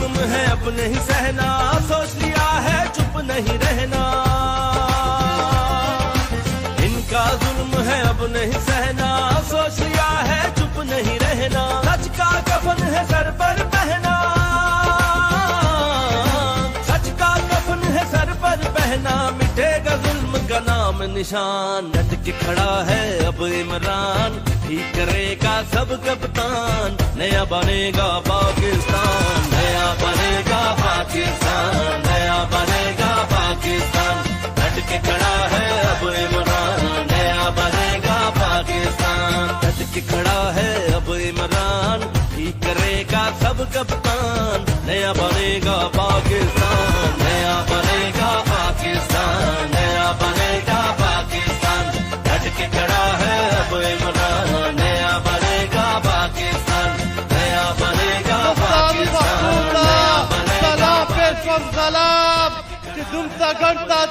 जुल्म है अब नहीं सहना, सोच लिया है चुप नहीं रहना। इनका जुल्म है अब नहीं सहना, सोच लिया है चुप नहीं रहना। सच का कफन है सर पर पहना, सच का कफन है सर पर पहना। मिटेगा जुल्म का नाम निशान, डट के खड़ा है अब इमरान। ठीक करेगा सब कप्तान, नया बनेगा पाकिस्तान, नया बनेगा पाकिस्तान, नया बनेगा पाकिस्तान। डट के खड़ा है अब इमरान, नया बनेगा पाकिस्तान। डट के खड़ा है अब इमरान, ठीक करेगा सब कप्तान, नया बनेगा पाकिस्तान, नया बनेगा पाकिस्तान, नया बनेगा पाकिस्तान। डट के खड़ा है अब इमरान, नया बनेगा पाकिस्तान, नया बनेगा पाकिस्तान, नया बनेगा सलाम पेशवा सलाम कि तुमचा घंटा